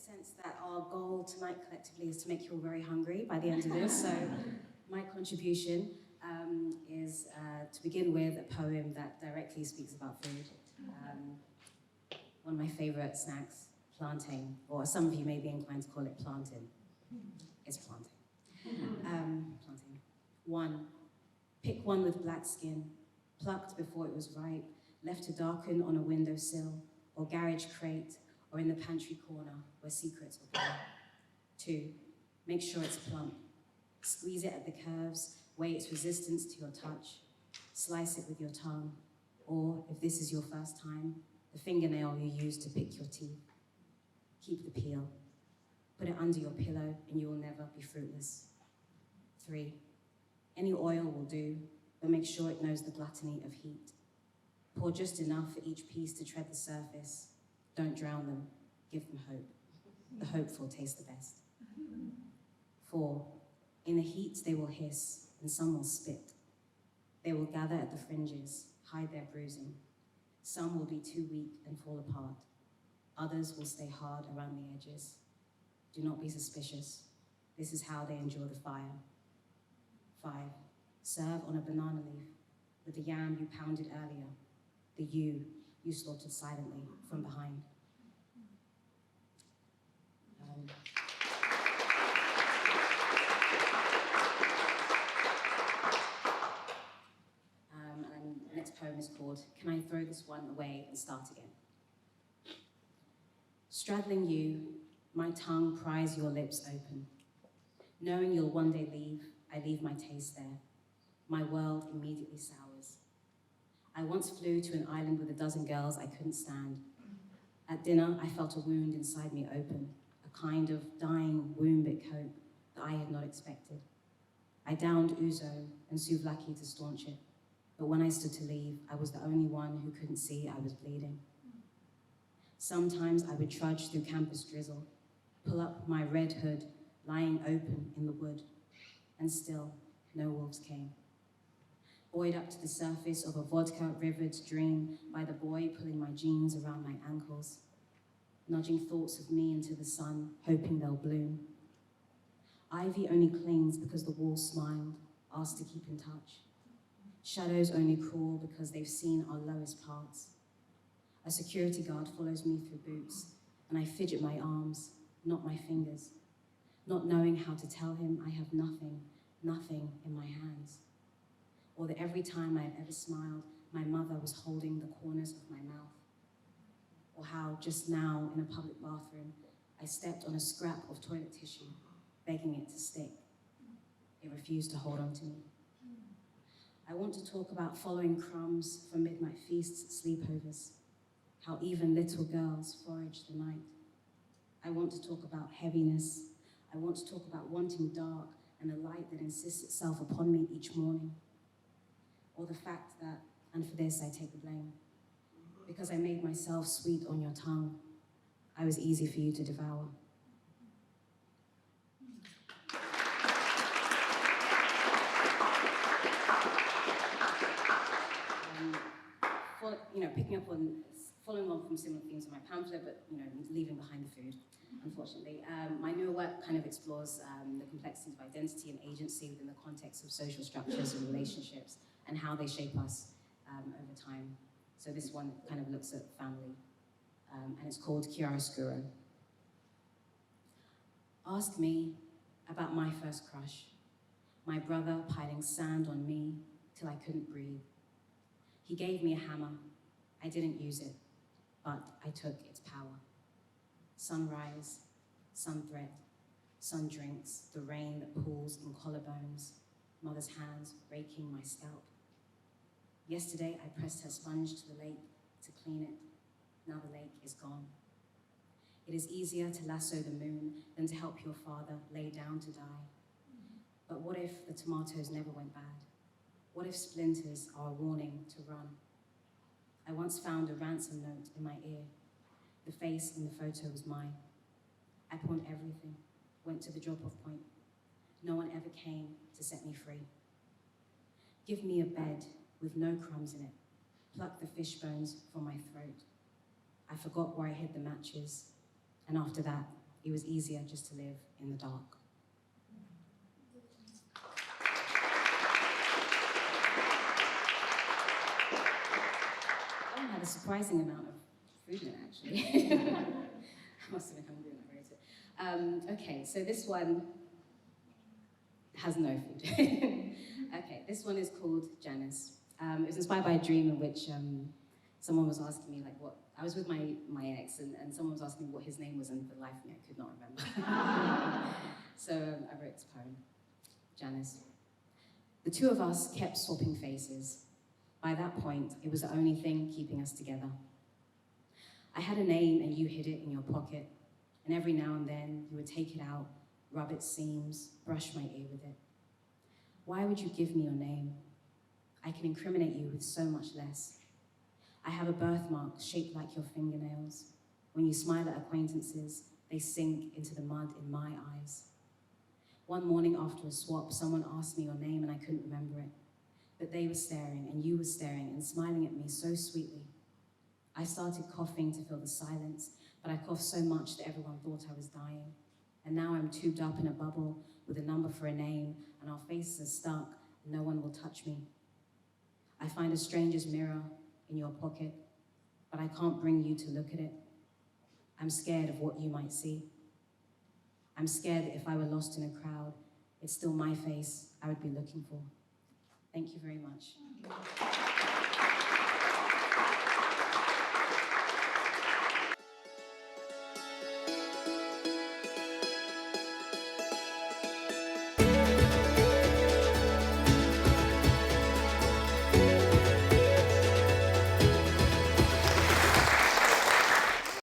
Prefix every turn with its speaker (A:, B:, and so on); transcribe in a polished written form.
A: sense that our goal tonight collectively is to make you all very hungry by the end of this. So my contribution is to begin with a poem that directly speaks about food. One of my favorite snacks, plantain, or some of you may be inclined to call it plantain. It's plantain. Plantain. 1. Pick one with black skin, plucked before it was ripe, left to darken on a windowsill, or garage crate, or in the pantry corner where secrets were kept. 2. Make sure it's plump. Squeeze it at the curves, weigh its resistance to your touch, slice it with your tongue, or, if this is your first time, the fingernail you use to pick your teeth. Keep the peel. Put it under your pillow and you will never be fruitless. 3. Any oil will do, but make sure it knows the gluttony of heat. Pour just enough for each piece to tread the surface. Don't drown them, give them hope. The hopeful taste the best. 4. In the heat they will hiss, and some will spit. They will gather at the fringes, hide their bruising. Some will be too weak and fall apart. Others will stay hard around the edges. Do not be suspicious. This is how they endure the fire. 5. Serve on a banana leaf with the yam you pounded earlier, the you slaughtered silently from behind. And the next poem is called Can I Throw This One Away and Start Again? Straddling you, my tongue pries your lips open. Knowing you'll one day leave, I leave my taste there. My world immediately sours. I once flew to an island with a dozen girls I couldn't stand. At dinner, I felt a wound inside me open, a kind of dying woombic hope that I had not expected. I downed ouzo and souvlaki to staunch it, but when I stood to leave, I was the only one who couldn't see I was bleeding. Sometimes I would trudge through campus drizzle, pull up my red hood, lying open in the wood, and still, no wolves came. Buoyed up to the surface of a vodka-rivered dream by the boy pulling my jeans around my ankles, nudging thoughts of me into the sun, hoping they'll bloom. Ivy only clings because the wall smiled, asked to keep in touch. Shadows only crawl because they've seen our lowest parts. A security guard follows me through boots, and I fidget my arms, not my fingers, not knowing how to tell him I have nothing in my hands. Or that every time I've ever smiled, my mother was holding the corners of my mouth. Or how just now in a public bathroom, I stepped on a scrap of toilet tissue, begging it to stick. It refused to hold on to me. I want to talk about following crumbs from midnight feasts at sleepovers, how even little girls forage the night. I want to talk about heaviness. I want to talk about wanting dark and a light that insists itself upon me each morning. Or the fact that, and for this I take the blame, because I made myself sweet on your tongue, I was easy for you to devour. Following on from similar themes in my pamphlet, but leaving behind the food, unfortunately. My newer work kind of explores the complexities of identity and agency within the context of social structures and relationships, and how they shape us over time. So this one kind of looks at family, and it's called Chiaroscuro. Ask me about my first crush, my brother piling sand on me till I couldn't breathe. He gave me a hammer. I didn't use it, but I took its power. Sunrise, sun threat, sun drinks, the rain that pools in collarbones, mother's hands raking my scalp. Yesterday, I pressed her sponge to the lake to clean it. Now the lake is gone. It is easier to lasso the moon than to help your father lay down to die. But what if the tomatoes never went bad? What if splinters are a warning to run? I once found a ransom note in my ear. The face in the photo was mine. I pawned everything, went to the drop-off point. No one ever came to set me free. Give me a bed with no crumbs in it. Pluck the fish bones from my throat. I forgot where I hid the matches, and after that, It was easier just to live in the dark. I had a surprising amount of food in it, actually. I must have been hungry when I wrote it. Okay, so this one has no food. Okay, this one is called Janice. It was inspired by a dream in which someone was asking me, like, what, I was with my ex, and someone was asking me what his name was, and for the life of me, I could not remember. So I wrote this poem, Janice. The two of us kept swapping faces. By that point, it was the only thing keeping us together. I had a name and you hid it in your pocket, and every now and then you would take it out, rub its seams, brush my ear with it. Why would you give me your name? I can incriminate you with so much less. I have a birthmark shaped like your fingernails. When you smile at acquaintances, they sink into the mud in my eyes. One morning after a swap, someone asked me your name and I couldn't remember it. But they were staring and you were staring and smiling at me so sweetly. I started coughing to fill the silence, but I coughed so much that everyone thought I was dying. And now I'm tubed up in a bubble with a number for a name, and our faces are stuck and no one will touch me. I find a stranger's mirror in your pocket, but I can't bring you to look at it. I'm scared of what you might see. I'm scared that if I were lost in a crowd, it's still my face I would be looking for. Thank you very much.